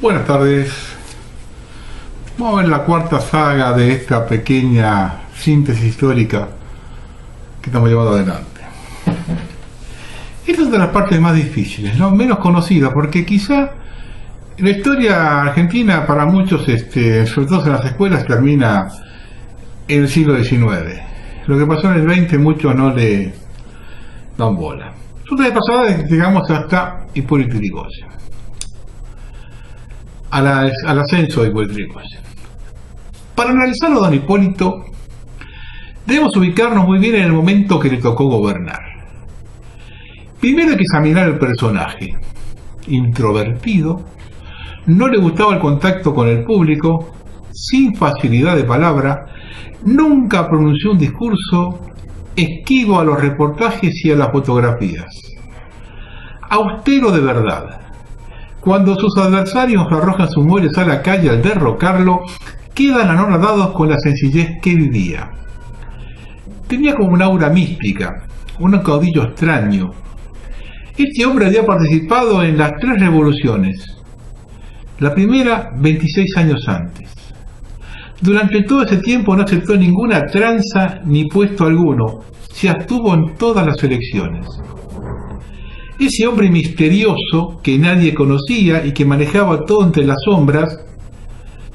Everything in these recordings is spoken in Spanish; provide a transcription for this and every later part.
Buenas tardes. Vamos a ver la cuarta saga de esta pequeña síntesis histórica que estamos llevando adelante. Esta es una de las partes más difíciles, ¿no? Menos conocida, porque quizá la historia argentina para muchos, sobre todo en las escuelas, termina en el siglo XIX. Lo que pasó en el XX muchos no le dan bola. Resulta que pasaba, digamos, hasta Hipólito Yrigoyen, al ascenso de Hipólito Yrigoyen. Para analizarlo a don Hipólito, debemos ubicarnos muy bien en el momento que le tocó gobernar. Primero hay que examinar el personaje. Introvertido, no le gustaba el contacto con el público, sin facilidad de palabra, nunca pronunció un discurso, esquivo a los reportajes y a las fotografías. Austero de verdad. Cuando sus adversarios arrojan sus muebles a la calle al derrocarlo, quedan anonadados con la sencillez que vivía. Tenía como un aura mística, un caudillo extraño. Este hombre había participado en las 3 revoluciones. La primera, 26 años antes. Durante todo ese tiempo no aceptó ninguna tranza ni puesto alguno. Se abstuvo en todas las elecciones. Ese hombre misterioso que nadie conocía y que manejaba todo entre las sombras,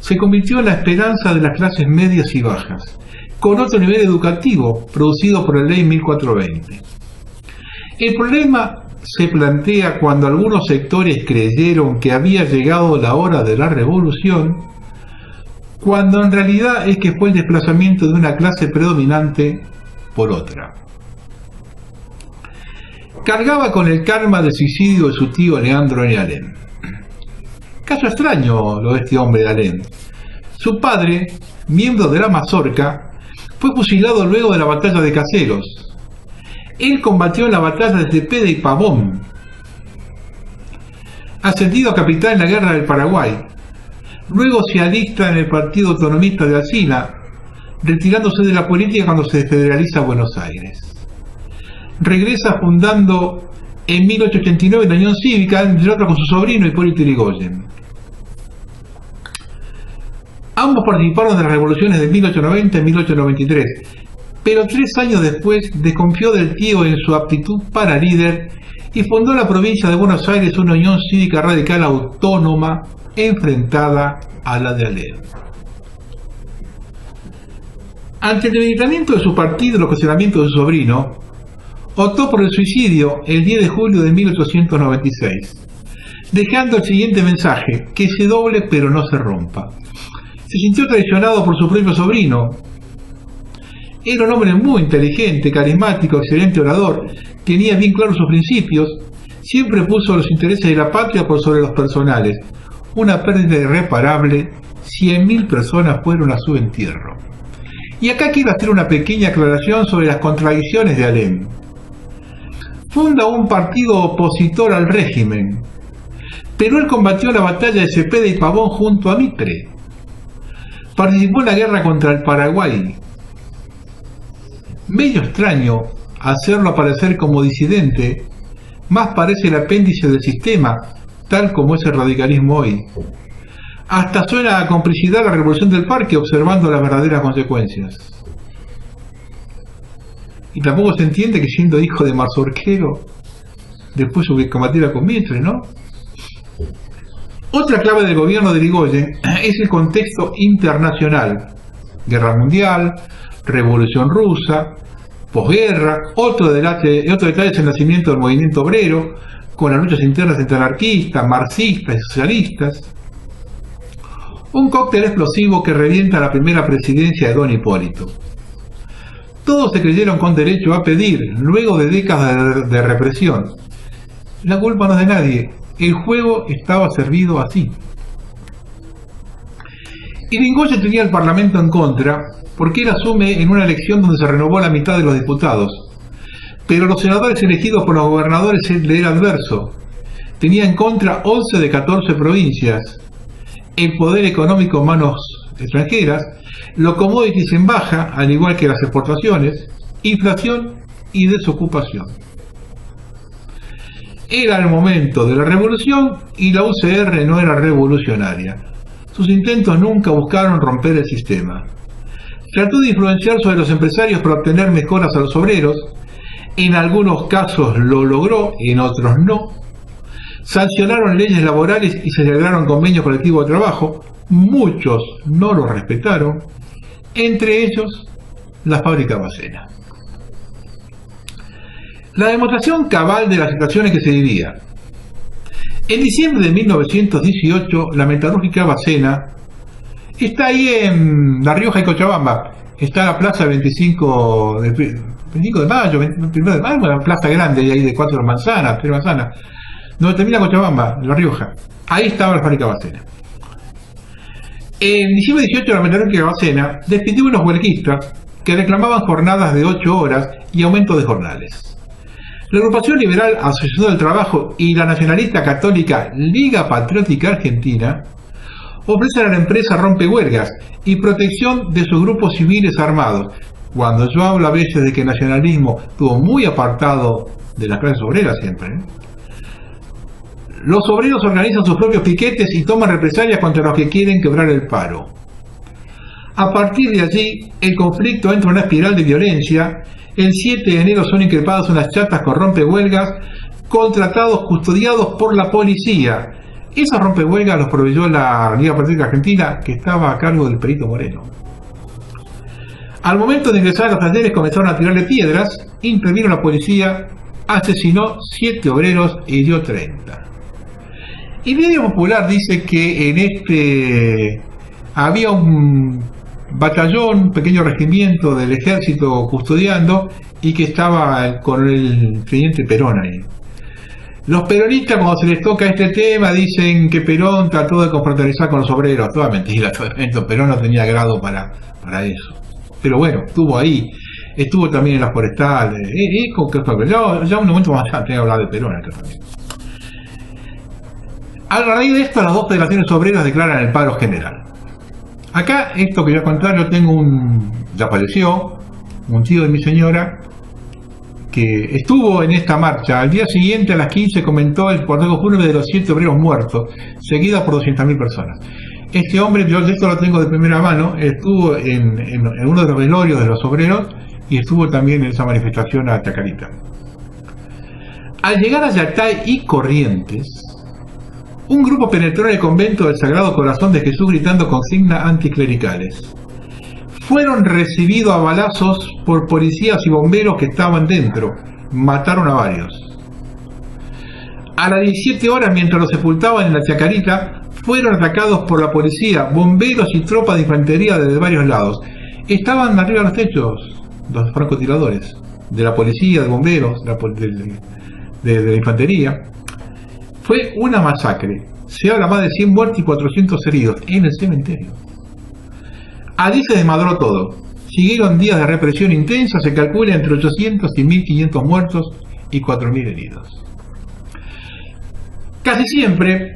se convirtió en la esperanza de las clases medias y bajas, con otro nivel educativo producido por la ley 1420. El problema se plantea cuando algunos sectores creyeron que había llegado la hora de la revolución, cuando en realidad es que fue el desplazamiento de una clase predominante por otra. Cargaba con el karma del suicidio de su tío Leandro N. Alem. Caso extraño lo de este hombre de Alem. Su padre, miembro de la Mazorca, fue fusilado luego de la batalla de Caseros. Él combatió en la batalla de Cepeda y Pavón. Ascendido a capitán en la guerra del Paraguay. Luego se alista en el Partido Autonomista de Alsina, retirándose de la política cuando se federaliza Buenos Aires. Regresa fundando en 1889 la Unión Cívica, entre otros con su sobrino Hipólito Yrigoyen. Ambos participaron de las revoluciones de 1890 y 1893, pero 3 años después desconfió del tío en su aptitud para líder y fundó en la provincia de Buenos Aires una Unión Cívica Radical autónoma enfrentada a la de Alem. Ante el debilitamiento de su partido y el cuestionamiento de su sobrino, optó por el suicidio el 10 de julio de 1896, dejando el siguiente mensaje: que se doble pero no se rompa. Se sintió traicionado por su propio sobrino. Era un hombre muy inteligente, carismático, excelente orador, tenía bien claros sus principios, siempre puso los intereses de la patria por sobre los personales. Una pérdida irreparable, 100.000 personas fueron a su entierro. Y acá quiero hacer una pequeña aclaración sobre las contradicciones de Alem. Funda un partido opositor al régimen, pero él combatió la batalla de Cepeda y Pavón junto a Mitre. Participó en la guerra contra el Paraguay. Medio extraño hacerlo aparecer como disidente, más parece el apéndice del sistema, tal como es el radicalismo hoy. Hasta suena a complicidad la revolución del parque, observando las verdaderas consecuencias. Y tampoco se entiende que siendo hijo de mazorquero, después combatiera con Mitre, ¿no? Otra clave del gobierno de Yrigoyen es el contexto internacional. Guerra mundial, Revolución rusa, posguerra. Otro detalle es el nacimiento del movimiento obrero, con las luchas internas entre anarquistas, marxistas y socialistas. Un cóctel explosivo que revienta la primera presidencia de don Hipólito. Todos se creyeron con derecho a pedir, luego de décadas de represión. La culpa no es de nadie, el juego estaba servido así. Yrigoyen tenía el Parlamento en contra, porque él asume en una elección donde se renovó la mitad de los diputados. Pero los senadores elegidos por los gobernadores le era adverso. Tenía en contra 11 de 14 provincias. El poder económico en manos extranjeras, los commodities en baja, al igual que las exportaciones, inflación y desocupación. Era el momento de la revolución y la UCR no era revolucionaria. Sus intentos nunca buscaron romper el sistema. Trató de influenciar sobre los empresarios para obtener mejoras a los obreros. En algunos casos lo logró, en otros no. Sancionaron leyes laborales y se celebraron convenios colectivos de trabajo. Muchos no los respetaron, entre ellos la fábrica Bacena. La demostración cabal de la situación en que se vivía. En diciembre de 1918, la metalúrgica Bacena está ahí en La Rioja y Cochabamba. Está la plaza 25 de mayo, 1 de mayo, una plaza grande ahí de 4 manzanas, 3 manzanas, donde termina Cochabamba, La Rioja. Ahí estaba la fábrica Bacena. En diciembre de 18, la metalúrgica Bacena despidió a unos huelguistas que reclamaban jornadas de 8 horas y aumento de jornales. La agrupación liberal Asociación del Trabajo y la nacionalista católica Liga Patriótica Argentina ofrecen a la empresa rompehuelgas y protección de sus grupos civiles armados. Cuando yo hablo a veces de que el nacionalismo estuvo muy apartado de las clases obreras siempre, los obreros organizan sus propios piquetes y toman represalias contra los que quieren quebrar el paro. A partir de allí, el conflicto entra en una espiral de violencia. El 7 de enero son increpadas unas chatas con rompehuelgas contratados, custodiados por la policía. Esos rompehuelgas los proveyó la Liga Patriótica Argentina, que estaba a cargo del Perito Moreno. Al momento de ingresar a los talleres comenzaron a tirarle piedras, intervino la policía, asesinó 7 obreros y hirió 30. El medio popular dice que en había un batallón, un pequeño regimiento del ejército custodiando y que estaba con el teniente Perón ahí. Los peronistas, cuando se les toca este tema, dicen que Perón trató de confraternizar con los obreros. Toda mentira, Perón no tenía grado para eso. Pero bueno, estuvo ahí, estuvo también en las forestales. Ya un momento más allá tengo que hablar de Perón acá también. A raíz de esto, las dos federaciones obreras declaran el paro general. Acá, esto que voy a contar, yo tengo ya falleció, un tío de mi señora, que estuvo en esta marcha. Al día siguiente, a las 15, comentó el cortejo fúnebre de los 7 obreros muertos, seguida por 200.000 personas. Este hombre, yo esto lo tengo de primera mano, estuvo en uno de los velorios de los obreros y estuvo también en esa manifestación a Chacarita. Al llegar a Yatay y Corrientes, un grupo penetró en el convento del Sagrado Corazón de Jesús gritando consignas anticlericales. Fueron recibidos a balazos por policías y bomberos que estaban dentro. Mataron a varios. A las 17 horas, mientras los sepultaban en la Chacarita, fueron atacados por la policía, bomberos y tropas de infantería desde varios lados. Estaban arriba de los techos los francotiradores, de la policía, de bomberos, de la infantería. Fue una masacre. Se habla más de 100 muertos y 400 heridos en el cementerio. Allí se desmadró todo. Siguieron días de represión intensa, se calcula entre 800 y 1500 muertos y 4000 heridos. Casi siempre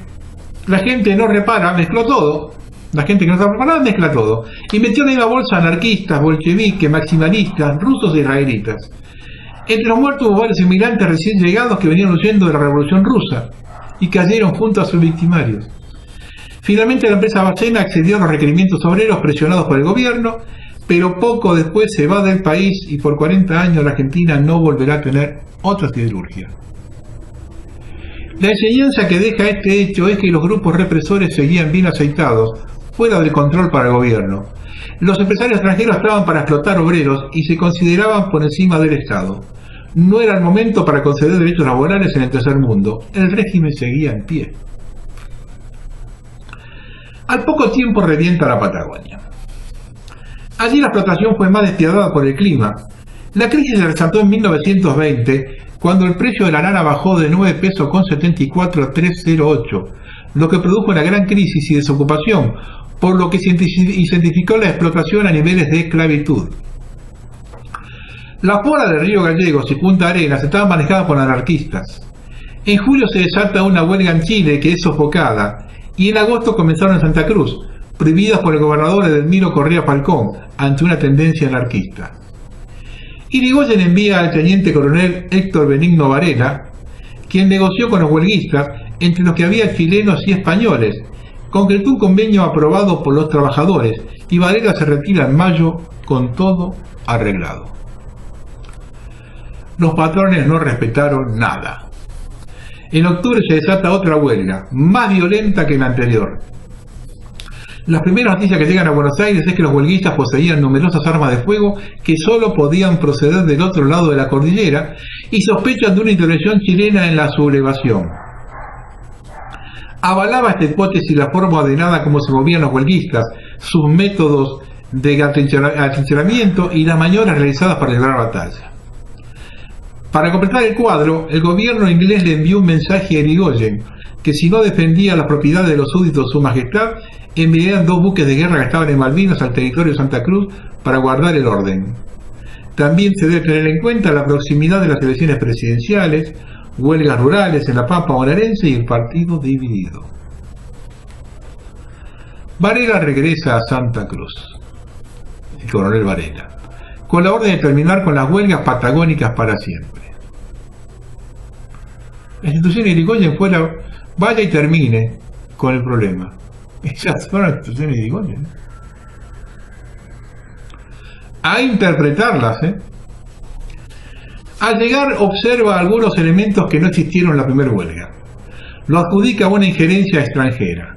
la gente no repara, mezcló todo. La gente que no está preparada mezcla todo. Y metió en la misma bolsa anarquistas, bolcheviques, maximalistas, rusos e israelitas. Entre los muertos hubo varios inmigrantes recién llegados que venían huyendo de la Revolución Rusa y cayeron junto a sus victimarios. Finalmente la empresa Bacena accedió a los requerimientos obreros presionados por el gobierno, pero poco después se va del país y por 40 años la Argentina no volverá a tener otra siderurgia. La enseñanza que deja este hecho es que los grupos represores seguían bien aceitados, fuera del control para el gobierno. Los empresarios extranjeros estaban para explotar obreros y se consideraban por encima del Estado. No era el momento para conceder derechos laborales en el tercer mundo. El régimen seguía en pie. Al poco tiempo revienta la Patagonia. Allí la explotación fue más despiadada por el clima. La crisis se resaltó en 1920, cuando el precio de la lana bajó de 9 pesos con 74 a 3,08, lo que produjo una gran crisis y desocupación, por lo que se intensificó la explotación a niveles de esclavitud. Las foras del Río Gallegos y Punta Arenas estaban manejadas por anarquistas. En julio se desata una huelga en Chile que es sofocada, y en agosto comenzaron en Santa Cruz, prohibidas por el gobernador Edelmiro Correa Falcón, ante una tendencia anarquista. Irigoyen envía al teniente coronel Héctor Benigno Varela, quien negoció con los huelguistas, entre los que había chilenos y españoles, concretó un convenio aprobado por los trabajadores y Varela se retira en mayo con todo arreglado. Los patrones no respetaron nada. En octubre se desata otra huelga, más violenta que la anterior. Las primeras noticias que llegan a Buenos Aires es que los huelguistas poseían numerosas armas de fuego que solo podían proceder del otro lado de la cordillera y sospechan de una intervención chilena en la sublevación. Avalaba esta hipótesis la forma ordenada como se movían los huelguistas, sus métodos de atrincheramiento y las maniobras realizadas para librar batalla. Para completar el cuadro, el gobierno inglés le envió un mensaje a Irigoyen, que si no defendía la propiedad de los súbditos de su majestad, enviarían 2 buques de guerra que estaban en Malvinas al territorio de Santa Cruz para guardar el orden. También se debe tener en cuenta la proximidad de las elecciones presidenciales, huelgas rurales en la Pampa bonaerense y el partido dividido. Varela regresa a Santa Cruz, el coronel Varela, con la orden de terminar con las huelgas patagónicas para siempre. La institución de Irigoyen fue la vaya y termine con el problema. Esas fueron las instituciones de Irigoyen. A interpretarlas, Al llegar observa algunos elementos que no existieron en la primera huelga. Lo adjudica a una injerencia extranjera.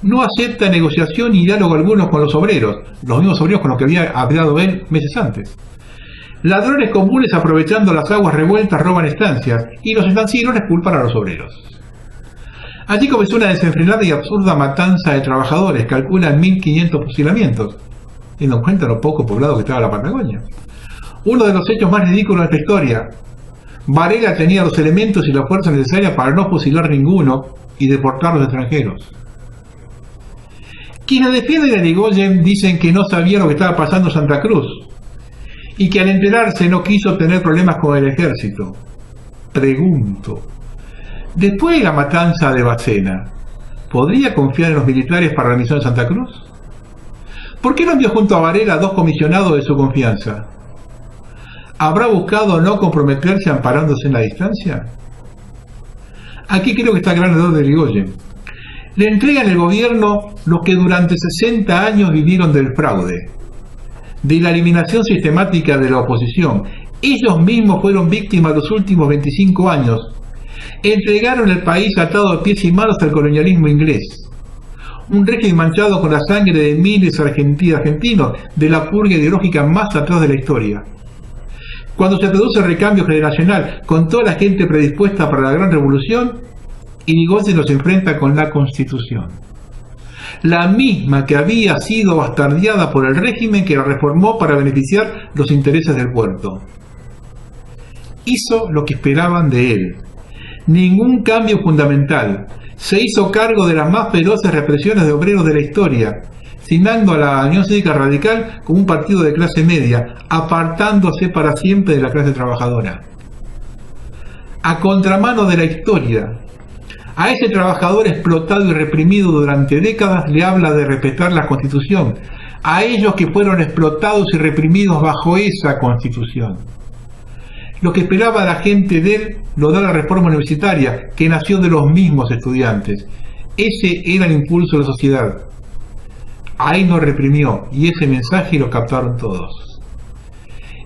No acepta negociación ni diálogo alguno con los obreros, los mismos obreros con los que había hablado él meses antes. Ladrones comunes aprovechando las aguas revueltas roban estancias y los estancieros culpan a los obreros. Allí comenzó una desenfrenada y absurda matanza de trabajadores, calculan 1500 fusilamientos, teniendo en cuenta lo poco poblado que estaba la Patagonia. Uno de los hechos más ridículos de esta historia. Varela tenía los elementos y la fuerza necesaria para no fusilar ninguno y deportar a los extranjeros. Quienes defienden a Irigoyen dicen que no sabía lo que estaba pasando en Santa Cruz y que al enterarse no quiso tener problemas con el ejército. Pregunto, después de la matanza de Bacena, ¿podría confiar en los militares para la misión de Santa Cruz? ¿Por qué no envió junto a Varela a 2 comisionados de su confianza? ¿Habrá buscado no comprometerse amparándose en la distancia? Aquí creo que está el gran error de Irigoyen. Le entregan el gobierno los que durante 60 años vivieron del fraude, de la eliminación sistemática de la oposición. Ellos mismos fueron víctimas los últimos 25 años. Entregaron el país atado de pies y manos al colonialismo inglés. Un régimen manchado con la sangre de miles de argentinos de la purga ideológica más atrás de la historia. Cuando se produce el recambio generacional con toda la gente predispuesta para la gran revolución, Irigoyen los enfrenta con la Constitución, la misma que había sido bastardeada por el régimen que la reformó para beneficiar los intereses del puerto. Hizo lo que esperaban de él. Ningún cambio fundamental. Se hizo cargo de las más feroces represiones de obreros de la historia, signando a la Unión Cívica Radical como un partido de clase media, apartándose para siempre de la clase trabajadora. A contramano de la historia, a ese trabajador explotado y reprimido durante décadas le habla de respetar la Constitución, a ellos que fueron explotados y reprimidos bajo esa Constitución. Lo que esperaba la gente de él lo da la reforma universitaria, que nació de los mismos estudiantes. Ese era el impulso de la sociedad. Ahí no reprimió, y ese mensaje lo captaron todos.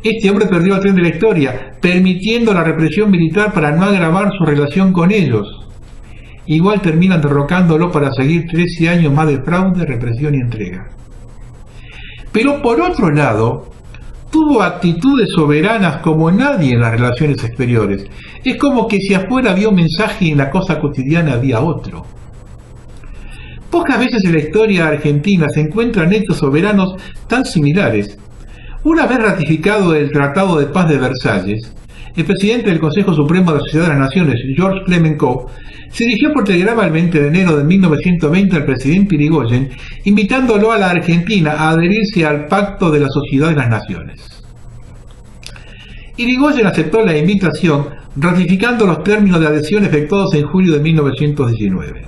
Este hombre perdió el tren de la historia, permitiendo la represión militar para no agravar su relación con ellos. Igual terminan derrocándolo para seguir 13 años más de fraude, represión y entrega. Pero por otro lado, tuvo actitudes soberanas como nadie en las relaciones exteriores. Es como que si afuera había un mensaje y en la cosa cotidiana había otro. Pocas veces en la historia argentina se encuentran hechos soberanos tan similares. Una vez ratificado el Tratado de Paz de Versalles, el presidente del Consejo Supremo de la Sociedad de las Naciones, Georges Clemenceau, se dirigió por telegrama el 20 de enero de 1920 al presidente Irigoyen, invitándolo a la Argentina a adherirse al Pacto de la Sociedad de las Naciones. Irigoyen aceptó la invitación, ratificando los términos de adhesión efectuados en julio de 1919.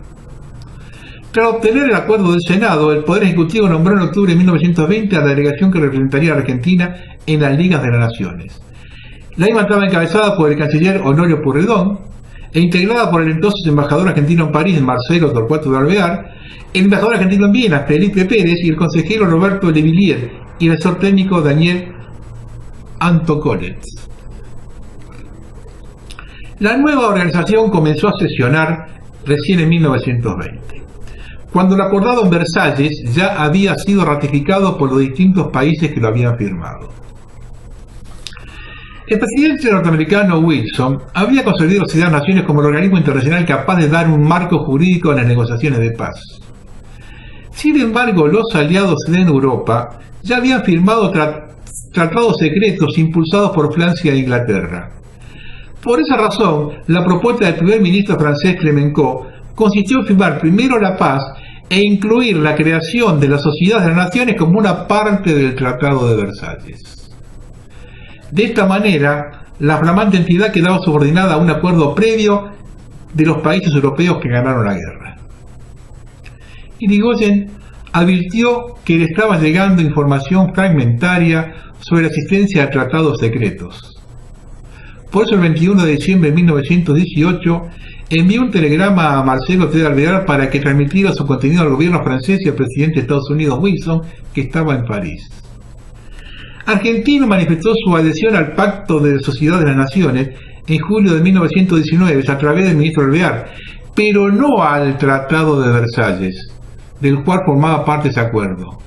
Tras obtener el acuerdo del Senado, el Poder Ejecutivo nombró en octubre de 1920 a la delegación que representaría a Argentina en las Ligas de las Naciones. La misma estaba encabezada por el canciller Honorio Pueyrredón, e integrada por el entonces embajador argentino en París, Marcelo Torcuato de Alvear, el embajador argentino en Viena, Felipe Pérez, y el consejero Roberto de Villiers, y el asesor técnico Daniel Antocolet. La nueva organización comenzó a sesionar recién en 1920, cuando lo acordado en Versalles ya había sido ratificado por los distintos países que lo habían firmado. El presidente norteamericano Wilson había concebido a la Sociedad de Naciones como el organismo internacional capaz de dar un marco jurídico a las negociaciones de paz. Sin embargo, los aliados en Europa ya habían firmado tratados secretos impulsados por Francia e Inglaterra. Por esa razón, la propuesta del primer ministro francés Clemenceau consistió en firmar primero la paz e incluir la creación de la Sociedad de las Naciones como una parte del Tratado de Versalles. De esta manera, la flamante entidad quedaba subordinada a un acuerdo previo de los países europeos que ganaron la guerra. Irigoyen advirtió que le estaba llegando información fragmentaria sobre la existencia de tratados secretos. Por eso el 21 de diciembre de 1918 envió un telegrama a Marcelo T. de Alvear para que transmitiera su contenido al gobierno francés y al presidente de Estados Unidos Wilson, que estaba en París. Argentina manifestó su adhesión al Pacto de Sociedad de las Naciones en julio de 1919 a través del ministro Alvear, pero no al Tratado de Versalles, del cual formaba parte ese acuerdo.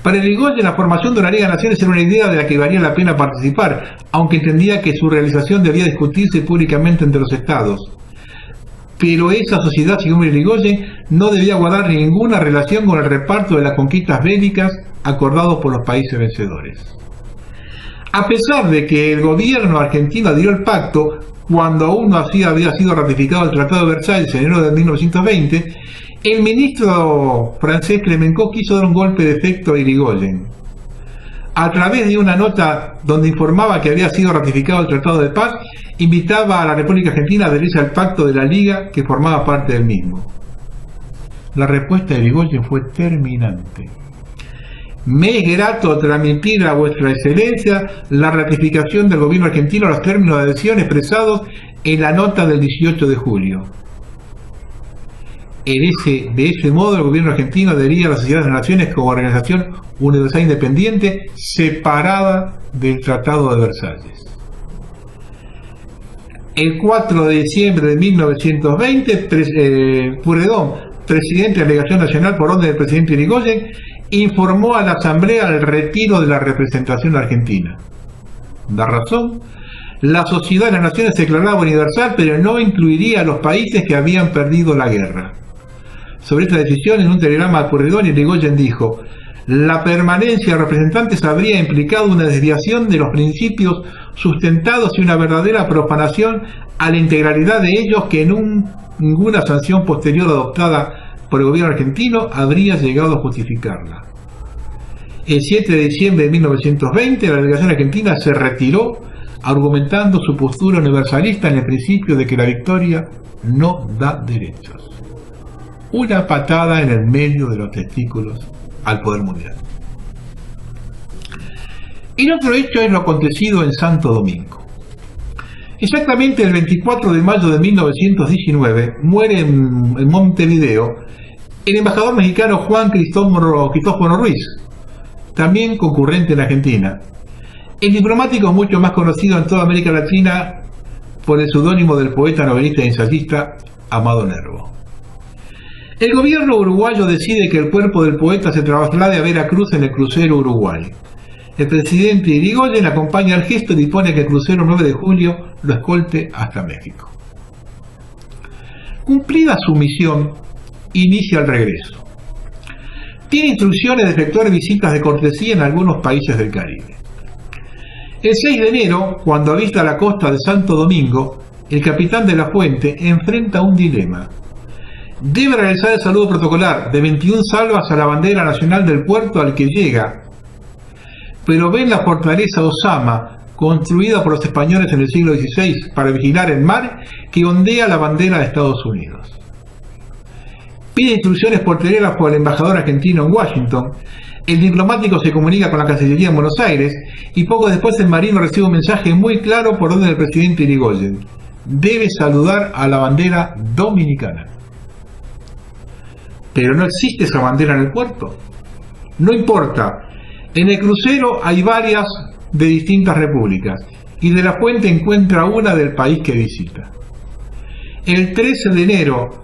Para Irigoyen, la formación de una Liga de Naciones era una idea de la que valía la pena participar, aunque entendía que su realización debía discutirse públicamente entre los estados. Pero esa sociedad, según Irigoyen, no debía guardar ninguna relación con el reparto de las conquistas bélicas acordados por los países vencedores. A pesar de que el gobierno argentino adhirió al pacto cuando aún no había sido ratificado el Tratado de Versalles en enero de 1920, el ministro francés Clemenceau quiso dar un golpe de efecto a Irigoyen. A través de una nota donde informaba que había sido ratificado el Tratado de Paz, invitaba a la República Argentina a adherirse al pacto de la Liga que formaba parte del mismo. La respuesta de Irigoyen fue terminante. Me es grato transmitir a vuestra excelencia la ratificación del gobierno argentino a los términos de adhesión expresados en la nota del 18 de julio. De ese modo, el gobierno argentino adhería a la Sociedad de las Naciones como organización universal independiente, separada del Tratado de Versalles. El 4 de diciembre de 1920, Pueyrredón, presidente de la Delegación Nacional por orden del presidente Irigoyen, informó a la Asamblea el retiro de la representación argentina. La razón: la Sociedad de las Naciones se declaraba universal, pero no incluiría a los países que habían perdido la guerra. Sobre esta decisión, en un telegrama a Pueyrredón, Irigoyen dijo: la permanencia de representantes habría implicado una desviación de los principios sustentados y una verdadera profanación a la integralidad de ellos que ninguna sanción posterior adoptada por el gobierno argentino habría llegado a justificarla. El 7 de diciembre de 1920, la delegación argentina se retiró, argumentando su postura universalista en el principio de que la victoria no da derechos. Una patada en el medio de los testículos al poder mundial. El otro hecho es lo acontecido en Santo Domingo. Exactamente el 24 de mayo de 1919 muere en Montevideo el embajador mexicano Juan Cristóforo Ruiz, también concurrente en Argentina. El diplomático es mucho más conocido en toda América Latina por el seudónimo del poeta, novelista y ensayista Amado Nervo. El gobierno uruguayo decide que el cuerpo del poeta se traslade a Veracruz en el crucero Uruguay. El presidente Irigoyen acompaña al gesto y dispone que el crucero 9 de julio lo escolte hasta México. Cumplida su misión, inicia el regreso. Tiene instrucciones de efectuar visitas de cortesía en algunos países del Caribe. El 6 de enero, cuando avista la costa de Santo Domingo, el capitán de la Fuente enfrenta un dilema. Debe realizar el saludo protocolar de 21 salvas a la bandera nacional del puerto al que llega, pero ve en la fortaleza Osama, construida por los españoles en el siglo XVI para vigilar el mar, que ondea la bandera de Estados Unidos. Pide instrucciones posteriores por el embajador argentino en Washington. El diplomático se comunica con la Cancillería en Buenos Aires y poco después el marino recibe un mensaje muy claro por orden del presidente Irigoyen. debe saludar a la bandera dominicana. Pero no existe esa bandera en el puerto. No importa. En el crucero hay varias de distintas repúblicas y de la fuente encuentra una del país que visita. El 13 de enero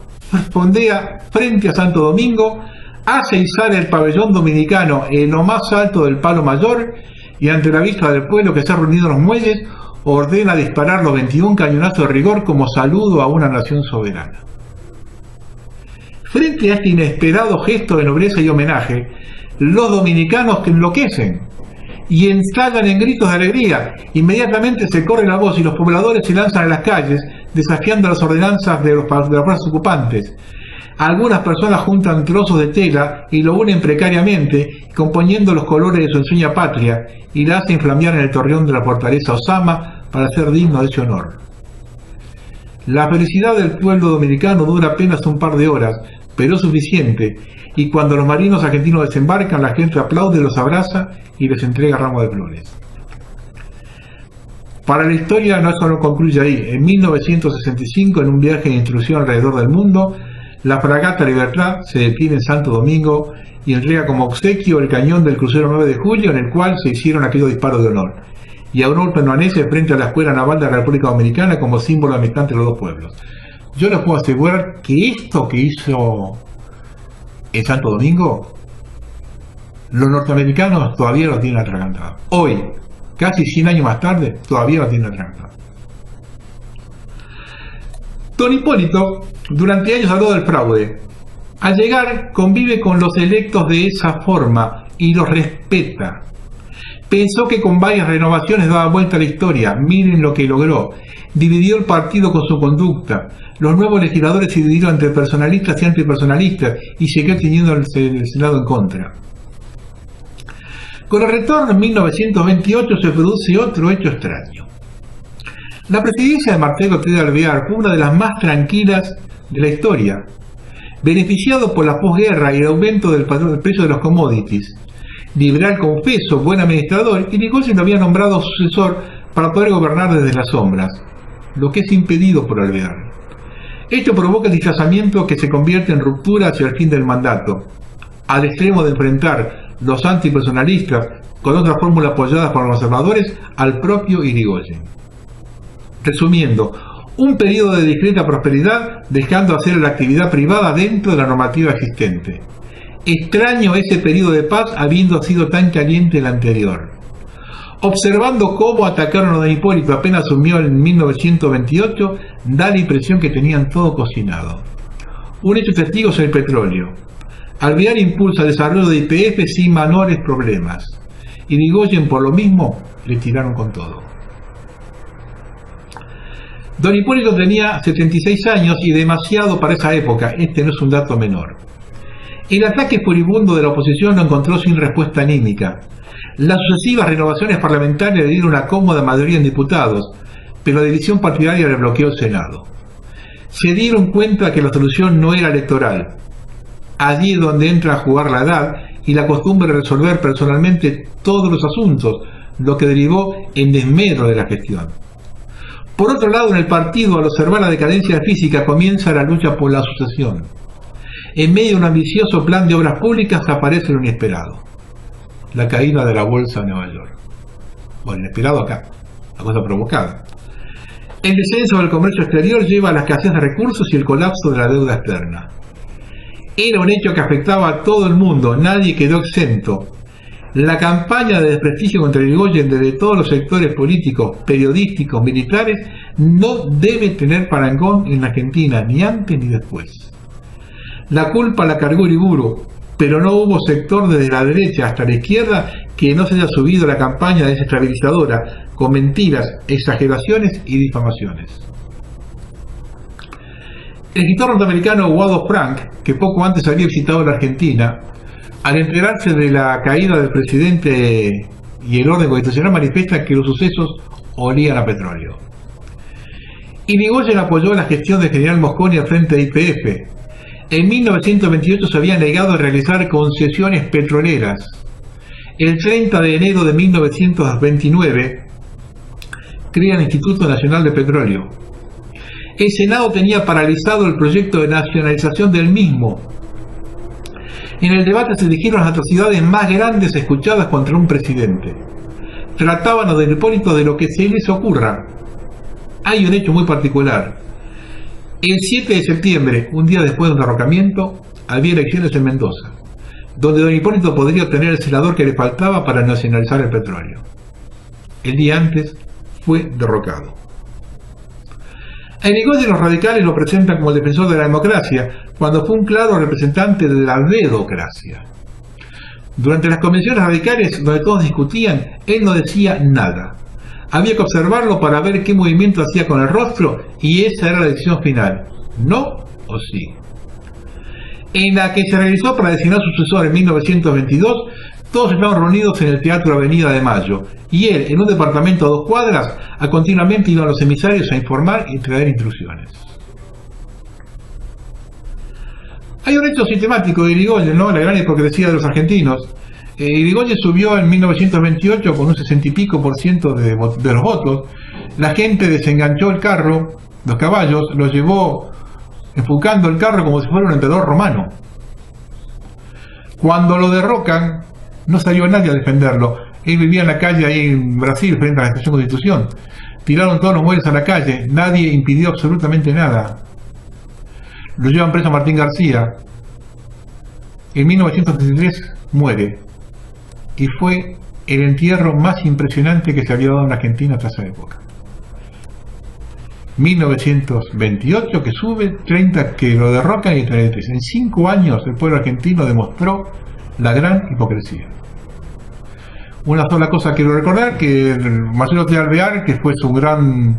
fondea frente a Santo Domingo, hace izar el pabellón dominicano en lo más alto del Palo Mayor y ante la vista del pueblo que se ha reunido en los muelles, ordena disparar los 21 cañonazos de rigor como saludo a una nación soberana. Frente a este inesperado gesto de nobleza y homenaje, los dominicanos que enloquecen y estallan en gritos de alegría. Inmediatamente se corre la voz y los pobladores se lanzan a las calles desafiando las ordenanzas de las fuerzas ocupantes. Algunas personas juntan trozos de tela y lo unen precariamente, componiendo los colores de su ensueña patria, y la hacen flamear en el torreón de la fortaleza Osama para ser digno de ese honor. La felicidad del pueblo dominicano dura apenas un par de horas, pero es suficiente, y cuando los marinos argentinos desembarcan, la gente aplaude, los abraza y les entrega ramos de flores. Para la historia no solo concluye ahí. En 1965, en un viaje de instrucción alrededor del mundo, la fragata Libertad se detiene en Santo Domingo y entrega como obsequio el cañón del crucero 9 de julio, en el cual se hicieron aquellos disparos de honor, y a honor permanece frente a la Escuela Naval de la República Dominicana como símbolo de amistad entre los dos pueblos. Yo les puedo asegurar que esto que hizo en Santo Domingo, los norteamericanos todavía lo tienen atragantado. Hoy, casi 100 años más tarde, todavía lo tienen atragantado. Don Hipólito durante años habló del fraude. Al llegar convive con los electos de esa forma y los respeta. Pensó que con varias renovaciones daba vuelta a la historia. Miren lo que logró. Dividió el partido con su conducta. Los nuevos legisladores se dividieron entre personalistas y antipersonalistas y siguió teniendo el Senado en contra. Con el retorno en 1928 se produce otro hecho extraño. La presidencia de Marcelo Ortega Alvear fue una de las más tranquilas de la historia, beneficiado por la posguerra y el aumento del precio de los commodities. Liberal confeso, buen administrador, y Irigoyen lo había nombrado sucesor para poder gobernar desde las sombras, lo que es impedido por Alvear. Esto provoca el distanciamiento que se convierte en ruptura hacia el fin del mandato, al extremo de enfrentar los antipersonalistas con otra fórmula apoyada por los conservadores al propio Irigoyen. Resumiendo, un periodo de discreta prosperidad, dejando hacer la actividad privada dentro de la normativa existente. Extraño ese periodo de paz habiendo sido tan caliente el anterior. Observando cómo atacaron a don Hipólito apenas asumió en 1928, da la impresión que tenían todo cocinado. Un hecho testigo es el petróleo. Alvear impulsa el desarrollo de YPF sin menores problemas. Irigoyen, por lo mismo, le tiraron con todo. Don Hipólito tenía 76 años y demasiado para esa época. Este no es un dato menor. El ataque furibundo de la oposición lo encontró sin respuesta anímica. Las sucesivas renovaciones parlamentarias le dieron una cómoda mayoría en diputados, pero la división partidaria le bloqueó el Senado. Se dieron cuenta que la solución no era electoral. Allí es donde entra a jugar la edad y la costumbre de resolver personalmente todos los asuntos, lo que derivó en desmedro de la gestión. Por otro lado, en el partido, al observar la decadencia física, comienza la lucha por la sucesión. En medio de un ambicioso plan de obras públicas aparece lo inesperado: la caída de la bolsa de Nueva York. Bueno, inesperado acá, la cosa provocada. El descenso del comercio exterior lleva a la escasez de recursos y el colapso de la deuda externa. Era un hecho que afectaba a todo el mundo, nadie quedó exento. La campaña de desprestigio contra Irigoyen desde todos los sectores políticos, periodísticos, militares, no debe tener parangón en Argentina, ni antes ni después. La culpa la cargó Uriburu, pero no hubo sector desde la derecha hasta la izquierda que no se haya subido a la campaña desestabilizadora con mentiras, exageraciones y difamaciones. El escritor norteamericano Waldo Frank, que poco antes había visitado la Argentina, al enterarse de la caída del presidente y el orden constitucional, manifiesta que los sucesos olían a petróleo. Irigoyen apoyó la gestión del general Mosconi al frente de YPF. En 1928 se había negado a realizar concesiones petroleras. El 30 de enero de 1929 crea el Instituto Nacional de Petróleo. el Senado tenía paralizado el proyecto de nacionalización del mismo. En el debate se dijeron las atrocidades más grandes escuchadas contra un presidente. Trataban a don Hipólito de lo que se les ocurra. Hay un hecho muy particular. El 7 de septiembre, un día después de un derrocamiento, había elecciones en Mendoza, donde don Hipólito podría obtener el senador que le faltaba para nacionalizar el petróleo. El día antes fue derrocado. A Irigoyen los radicales lo presentan como el defensor de la democracia, cuando fue un claro representante de la dedocracia. Durante las convenciones radicales, donde todos discutían, él no decía nada. Había que observarlo para ver qué movimiento hacía con el rostro, y esa era la decisión final: no o sí. En la que se realizó para designar sucesor en 1922, todos estaban reunidos en el Teatro Avenida de Mayo, y él, en un departamento a 2 cuadras, continuamente iban los emisarios a informar y traer instrucciones. Hay un hecho sistemático de Irigoyen, ¿no? La gran hipocresía de los argentinos. Irigoyen subió en 1928 con un 60 y pico % de los votos. La gente desenganchó el carro, los caballos, los llevó enfocando el carro como si fuera un emperador romano. Cuando lo derrocan, no salió nadie a defenderlo. Él vivía en la calle ahí en Brasil, frente a la Estación Constitución. Tiraron todos los muebles a la calle, nadie impidió absolutamente nada. Lo llevan preso a Martín García. En 1933 muere. Y fue el entierro más impresionante que se había dado en Argentina hasta esa época. 1928 que sube, 30 que lo derrocan y 33. En 5 años el pueblo argentino demostró la gran hipocresía. Una sola cosa quiero recordar, que Marcelo T. Alvear, que fue su gran...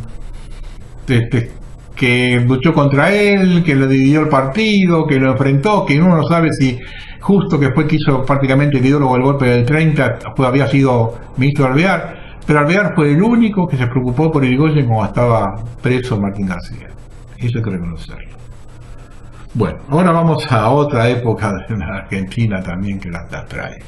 que luchó contra él, que lo dividió el partido, que lo enfrentó, que uno no sabe si justo que fue que hizo prácticamente el ideólogo del golpe del 30, había sido ministro de Alvear, pero Alvear fue el único que se preocupó por Irigoyen cuando estaba preso Martín García. Eso hay que reconocerlo. Bueno, ahora vamos a otra época de la Argentina también que las trae.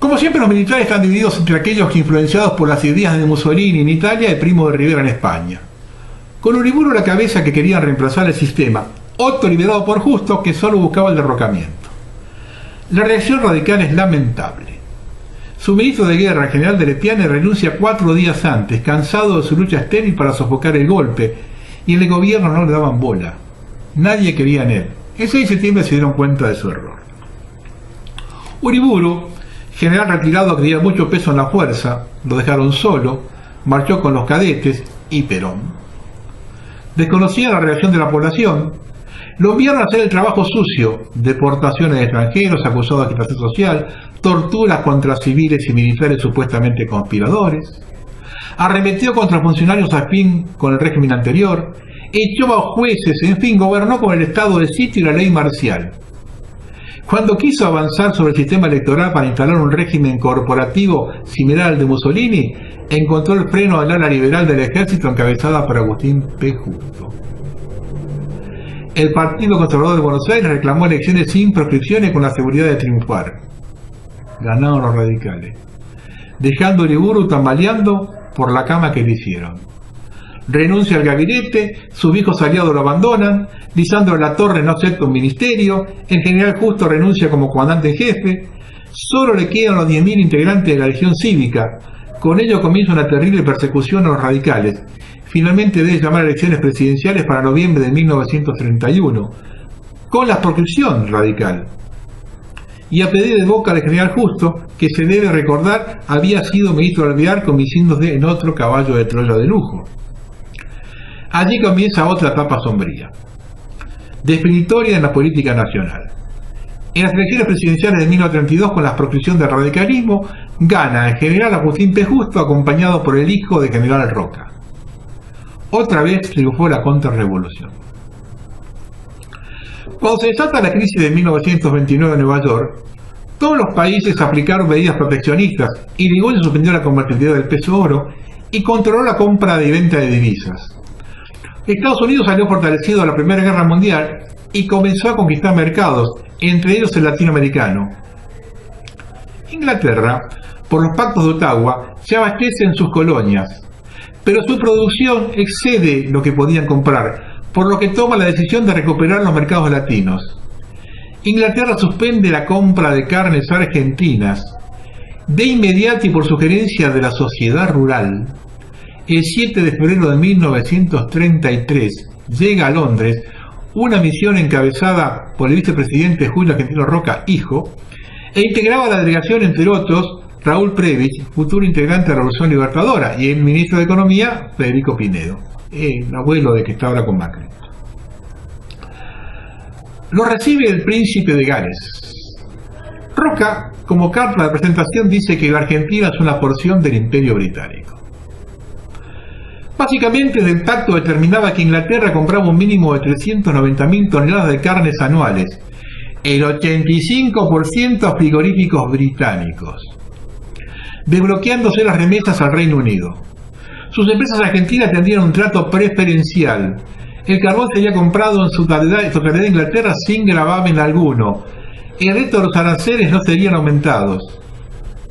Como siempre, los militares están divididos entre aquellos que, influenciados por las ideas de Mussolini en Italia y Primo de Rivera en España, con Uriburu a la cabeza, que querían reemplazar el sistema, Otto liderado por Justo, que solo buscaba el derrocamiento. La reacción radical es lamentable. Su ministro de guerra, el general de Lepiane, renuncia 4 días antes, cansado de su lucha estéril para sofocar el golpe, y en el gobierno no le daban bola. Nadie quería en él. El 6 de septiembre se dieron cuenta de su error. Uriburu, general retirado que tenía mucho peso en la fuerza, lo dejaron solo, marchó con los cadetes y Perón. Desconocía la reacción de la población, lo enviaron a hacer el trabajo sucio: deportaciones de extranjeros acusados de agitación social, torturas contra civiles y militares supuestamente conspiradores, arremetió contra funcionarios afín con el régimen anterior, echó a jueces, en fin, gobernó con el estado de sitio y la ley marcial. Cuando quiso avanzar sobre el sistema electoral para instalar un régimen corporativo similar al de Mussolini, encontró el freno al ala liberal del ejército encabezada por Agustín P. Justo. El Partido Conservador de Buenos Aires reclamó elecciones sin proscripciones con la seguridad de triunfar. Ganaron los radicales, dejando a Uriburu tambaleando por la cama que le hicieron. Renuncia al gabinete, sus viejos aliados lo abandonan, Lisandro de la Torre no acepta un ministerio, el general Justo renuncia como comandante en jefe, solo le quedan los 10.000 integrantes de la Legión Cívica. Con ello comienza una terrible persecución a los radicales. Finalmente debe llamar a elecciones presidenciales para noviembre de 1931, con la proscripción radical. Y a pedir de boca del general Justo, que se debe recordar había sido ministro de Alvear, convirtiéndose en otro caballo de Troya de lujo. Allí comienza otra etapa sombría, definitoria en la política nacional. En las elecciones presidenciales de 1932, con la proscripción del radicalismo, gana el general Agustín P. Justo, acompañado por el hijo del general Roca. Otra vez triunfó la contrarrevolución. Cuando se desata la crisis de 1929 en Nueva York, todos los países aplicaron medidas proteccionistas. Irigoyen suspendió la convertibilidad del peso oro y controló la compra y venta de divisas. Estados Unidos salió fortalecido de la Primera Guerra Mundial y comenzó a conquistar mercados, entre ellos el latinoamericano. Inglaterra, por los pactos de Ottawa, se abastece en sus colonias, pero su producción excede lo que podían comprar, por lo que toma la decisión de recuperar los mercados latinos. Inglaterra suspende la compra de carnes argentinas. De inmediato y por sugerencia de la Sociedad Rural, el 7 de febrero de 1933 llega a Londres una misión encabezada por el vicepresidente Julio Argentino Roca, hijo, e integraba la delegación, entre otros, Raúl Prebisch, futuro integrante de la Revolución Libertadora, y el ministro de Economía, Federico Pinedo, el abuelo de que está ahora con Macri. Lo recibe el príncipe de Gales. Roca, como carta de presentación, dice que la Argentina es una porción del Imperio Británico. Básicamente, el pacto determinaba que Inglaterra compraba un mínimo de 390.000 toneladas de carnes anuales, el 85% a frigoríficos británicos, desbloqueándose las remesas al Reino Unido. Sus empresas argentinas tendrían un trato preferencial. El carbón sería comprado en su totalidad de Inglaterra sin gravamen alguno. El resto de los aranceles no serían aumentados.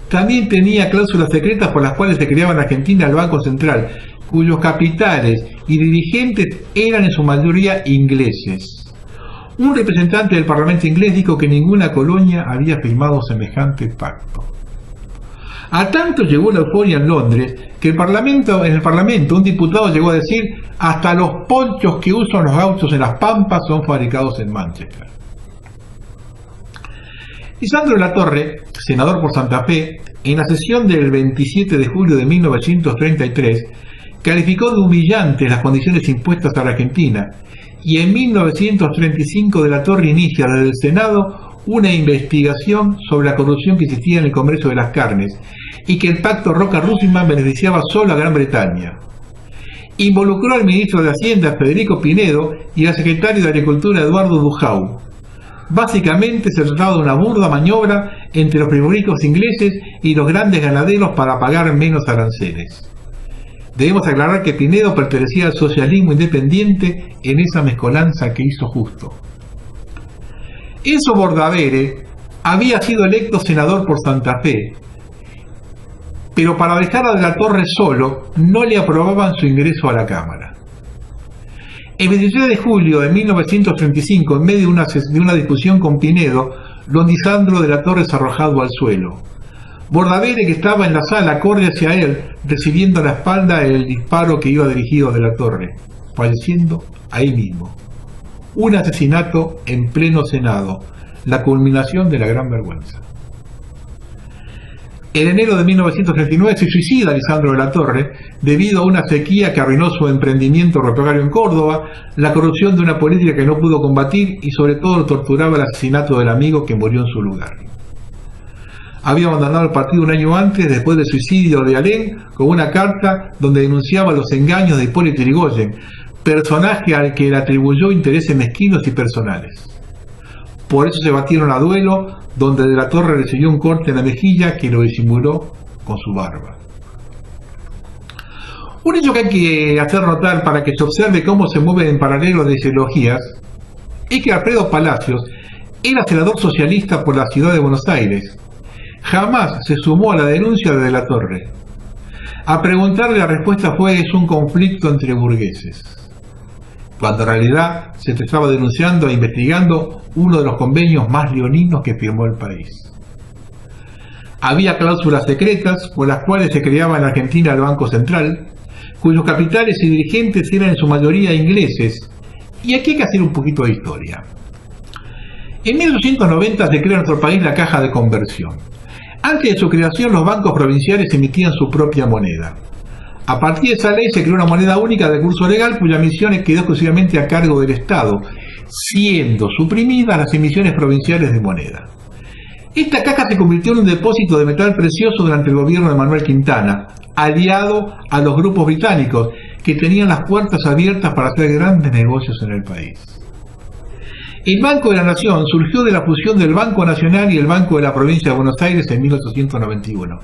También tenía cláusulas secretas por las cuales se creaba en Argentina el Banco Central, cuyos capitales y dirigentes eran en su mayoría ingleses. Un representante del Parlamento inglés dijo que ninguna colonia había firmado semejante pacto. A tanto llegó la euforia en Londres que en el Parlamento un diputado llegó a decir: hasta los ponchos que usan los gauchos en las Pampas son fabricados en Manchester. Lisandro de la Torre, senador por Santa Fe, en la sesión del 27 de julio de 1933, calificó de humillantes las condiciones impuestas a la Argentina, y en 1935 de la Torre inicia desde el Senado una investigación sobre la corrupción que existía en el comercio de las carnes y que el pacto Roca-Russellman beneficiaba solo a Gran Bretaña. Involucró al ministro de Hacienda, Federico Pinedo, y al secretario de Agricultura, Eduardo Duhau. Básicamente se trataba de una burda maniobra entre los frigoríficos ingleses y los grandes ganaderos para pagar menos aranceles. Debemos aclarar que Pinedo pertenecía al socialismo independiente en esa mezcolanza que hizo Justo. Enzo Bordavere había sido electo senador por Santa Fe, pero para dejar a de la Torre solo no le aprobaban su ingreso a la Cámara. El 23 de julio de 1935, en medio de una discusión con Pinedo, don Lisandro de la Torre es arrojado al suelo. Bordavere, que estaba en la sala, corre hacia él, recibiendo a la espalda el disparo que iba dirigido de la Torre, falleciendo ahí mismo. Un asesinato en pleno Senado, la culminación de la gran vergüenza. En enero de 1939 se suicida Lisandro de la Torre debido a una sequía que arruinó su emprendimiento ropacario en Córdoba, la corrupción de una política que no pudo combatir y sobre todo lo torturaba el asesinato del amigo que murió en su lugar. Había abandonado el partido un año antes, después del suicidio de Alem, con una carta donde denunciaba los engaños de Hipólito Yrigoyen, personaje al que le atribuyó intereses mezquinos y personales. Por eso se batieron a duelo, donde de la Torre recibió un corte en la mejilla que lo disimuló con su barba. Un hecho que hay que hacer notar para que se observe cómo se mueven en paralelo de ideologías es que Alfredo Palacios era senador socialista por la ciudad de Buenos Aires. Jamás se sumó a la denuncia de la Torre. A preguntarle, la respuesta fue: es un conflicto entre burgueses, cuando en realidad se estaba denunciando e investigando uno de los convenios más leoninos que firmó el país. Había cláusulas secretas por las cuales se creaba en Argentina el Banco Central, cuyos capitales y dirigentes eran en su mayoría ingleses. Y aquí hay que hacer un poquito de historia. En 1890 se crea en nuestro país la Caja de Conversión. Antes de su creación, los bancos provinciales emitían su propia moneda. A partir de esa ley se creó una moneda única de curso legal cuya emisión quedó exclusivamente a cargo del Estado, siendo suprimidas las emisiones provinciales de moneda. Esta caja se convirtió en un depósito de metal precioso durante el gobierno de Manuel Quintana, aliado a los grupos británicos que tenían las puertas abiertas para hacer grandes negocios en el país. El Banco de la Nación surgió de la fusión del Banco Nacional y el Banco de la Provincia de Buenos Aires en 1891.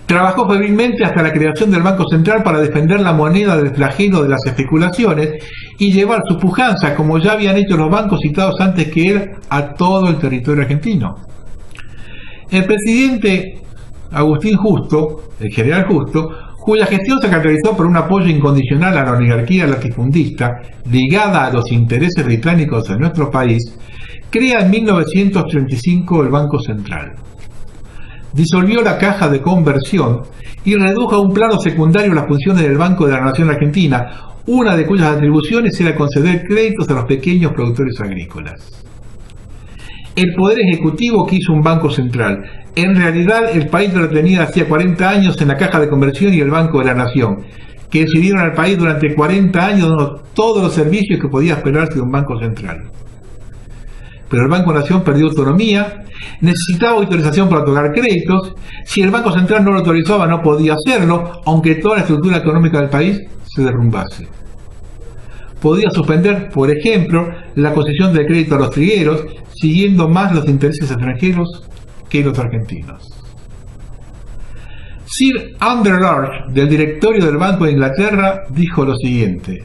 Trabajó febrilmente hasta la creación del Banco Central para defender la moneda del flagelo de las especulaciones y llevar su pujanza, como ya habían hecho los bancos citados antes que él, a todo el territorio argentino. El presidente Agustín Justo, el general Justo, cuya gestión se caracterizó por un apoyo incondicional a la oligarquía latifundista ligada a los intereses británicos en nuestro país, crea en 1935 el Banco Central. Disolvió la Caja de Conversión y redujo a un plano secundario las funciones del Banco de la Nación Argentina, una de cuyas atribuciones era conceder créditos a los pequeños productores agrícolas. El Poder Ejecutivo quiso un Banco Central. En realidad, el país lo tenía hacía 40 años en la Caja de Conversión y el Banco de la Nación, que sirvieron al país durante 40 años dando todos los servicios que podía esperarse de un Banco Central. Pero el Banco de la Nación perdió autonomía, necesitaba autorización para otorgar créditos. Si el Banco Central no lo autorizaba, no podía hacerlo, aunque toda la estructura económica del país se derrumbase. Podía suspender, por ejemplo, la concesión de crédito a los trigueros, siguiendo más los intereses extranjeros que los argentinos. Sir Andrew Large, del directorio del Banco de Inglaterra, dijo lo siguiente: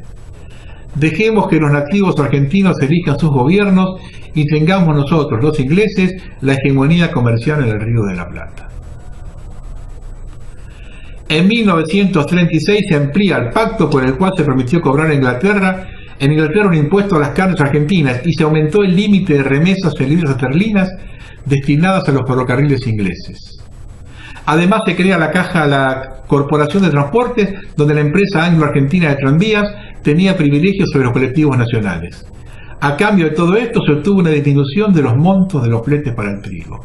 dejemos que los nativos argentinos elijan sus gobiernos y tengamos nosotros, los ingleses, la hegemonía comercial en el Río de la Plata. En 1936 se amplía el pacto por el cual se permitió cobrar en Inglaterra un impuesto a las carnes argentinas y se aumentó el límite de remesas en libras esterlinas destinadas a los ferrocarriles ingleses. Además se crea la Corporación de Transportes, donde la empresa anglo-argentina de tranvías tenía privilegios sobre los colectivos nacionales. A cambio de todo esto se obtuvo una disminución de los montos de los fletes para el trigo.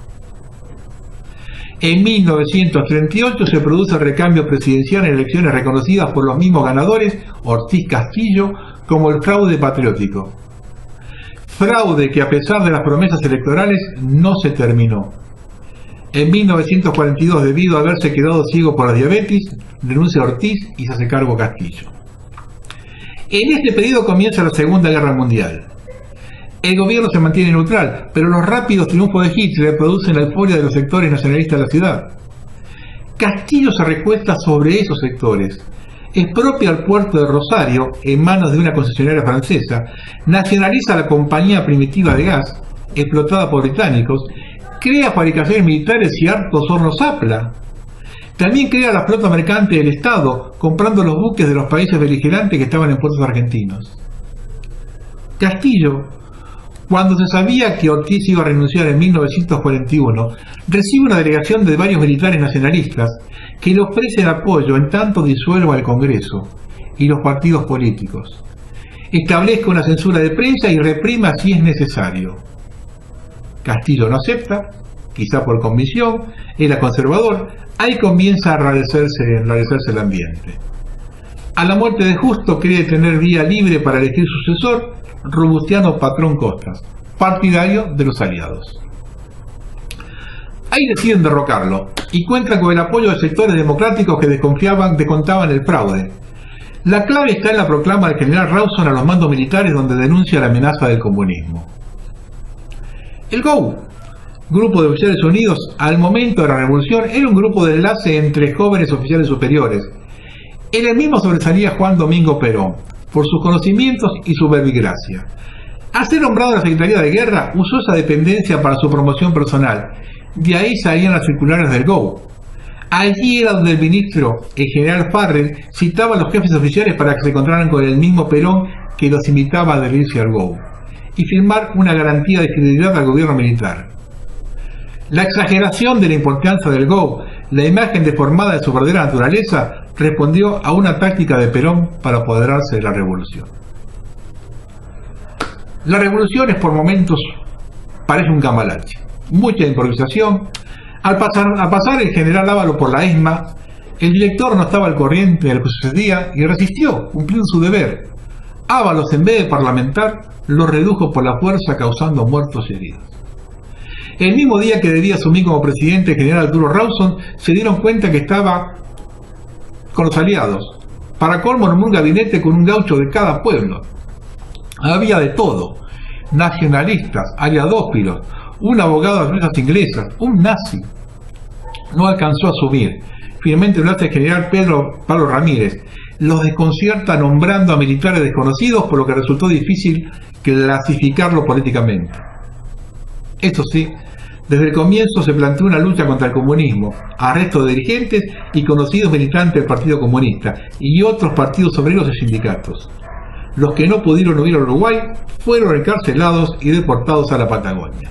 En 1938 se produce el recambio presidencial en elecciones reconocidas por los mismos ganadores, Ortiz Castillo, como el fraude patriótico. Fraude que, a pesar de las promesas electorales, no se terminó. En 1942, debido a haberse quedado ciego por la diabetes, renuncia Ortiz y se hace cargo Castillo. En este periodo comienza la Segunda Guerra Mundial. El gobierno se mantiene neutral, pero los rápidos triunfos de Hitler producen la euforia de los sectores nacionalistas de la ciudad. Castillo se recuesta sobre esos sectores, expropia el puerto de Rosario en manos de una concesionaria francesa, nacionaliza la compañía primitiva de gas, explotada por británicos, crea fabricaciones militares y hartos hornos Zapla. También crea la flota mercante del Estado, comprando los buques de los países beligerantes que estaban en puertos argentinos. Castillo, cuando se sabía que Ortiz iba a renunciar en 1941, recibe una delegación de varios militares nacionalistas que le ofrecen apoyo en tanto disuelva el Congreso y los partidos políticos, establezca una censura de prensa y reprima si es necesario. Castillo no acepta, quizá por convicción, era conservador. Ahí comienza a enrarecerse el ambiente. A la muerte de Justo cree tener vía libre para elegir sucesor, Robustiano Patrón Costas, partidario de los aliados. Ahí deciden derrocarlo y cuentan con el apoyo de sectores democráticos que descontaban el fraude. La clave está en la proclama del general Rawson a los mandos militares, donde denuncia la amenaza del comunismo. El GO, Grupo de Oficiales Unidos, al momento de la revolución, era un grupo de enlace entre jóvenes oficiales superiores. En el mismo sobresalía Juan Domingo Perón, por sus conocimientos y su verbigracia. Al ser nombrado en la Secretaría de Guerra, usó esa dependencia para su promoción personal. De ahí salían las circulares del GO. Allí era donde el ministro, el general Farrell, citaba a los jefes oficiales para que se encontraran con el mismo Perón que los invitaba a adherirse al GO y firmar una garantía de fidelidad al gobierno militar. La exageración de la importancia del GO, la imagen deformada de su verdadera naturaleza, respondió a una táctica de Perón para apoderarse de la revolución. La revolución es por momentos, parece un cambalache, mucha improvisación. Al pasar el general Ávalo por la ESMA, el director no estaba al corriente de lo que sucedía y resistió, cumpliendo su deber. Ábalos, en vez de parlamentar, lo redujo por la fuerza, causando muertos y heridos. El mismo día que debía asumir como presidente el general Arturo Rawson, se dieron cuenta que estaba con los aliados. Para colmo, armó un gabinete con un gaucho de cada pueblo. Había de todo: nacionalistas, aliadófilos, un abogado de empresas inglesas, un nazi. No alcanzó a asumir. Finalmente lo hace el general Pablo Ramírez. Los desconcierta nombrando a militares desconocidos, por lo que resultó difícil clasificarlo políticamente. Esto sí, Desde el comienzo se planteó una lucha contra el comunismo, arresto de dirigentes y conocidos militantes del Partido Comunista y otros partidos obreros y sindicatos. Los que no pudieron huir a Uruguay fueron encarcelados y deportados a la Patagonia.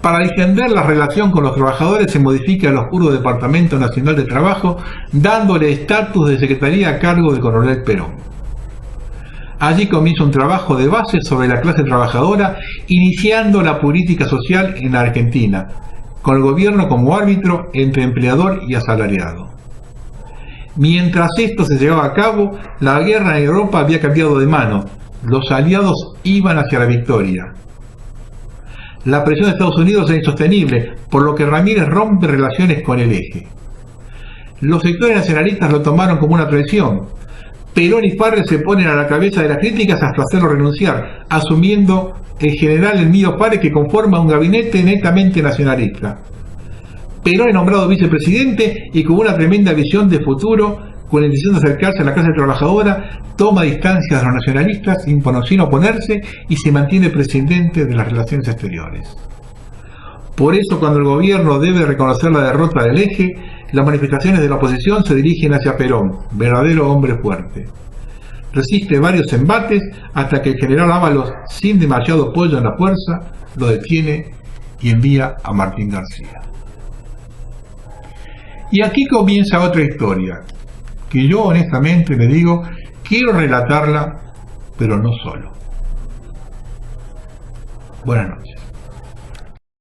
Para difender la relación con los trabajadores se modifica el oscuro Departamento Nacional de Trabajo, dándole estatus de secretaría a cargo del coronel Perón. Allí comienza un trabajo de base sobre la clase trabajadora, iniciando la política social en la Argentina, con el gobierno como árbitro entre empleador y asalariado. Mientras esto se llevaba a cabo, la guerra en Europa había cambiado de mano. Los aliados iban hacia la victoria. La presión de Estados Unidos era insostenible, por lo que Ramírez rompe relaciones con el Eje. Los sectores nacionalistas lo tomaron como una traición. Perón y Parre se ponen a la cabeza de las críticas hasta hacerlo renunciar, asumiendo el general Elmiro Parre, que conforma un gabinete netamente nacionalista. Perón es nombrado vicepresidente y con una tremenda visión de futuro, con la intención de acercarse a la clase trabajadora, toma distancia de los nacionalistas sin oponerse y se mantiene presidente de las relaciones exteriores. Por eso, cuando el gobierno debe reconocer la derrota del Eje, las manifestaciones de la oposición se dirigen hacia Perón, verdadero hombre fuerte. Resiste varios embates hasta que el general Ábalos, sin demasiado apoyo en la fuerza, lo detiene y envía a Martín García. Y aquí comienza otra historia, que yo honestamente le digo, quiero relatarla, pero no solo. Buenas noches.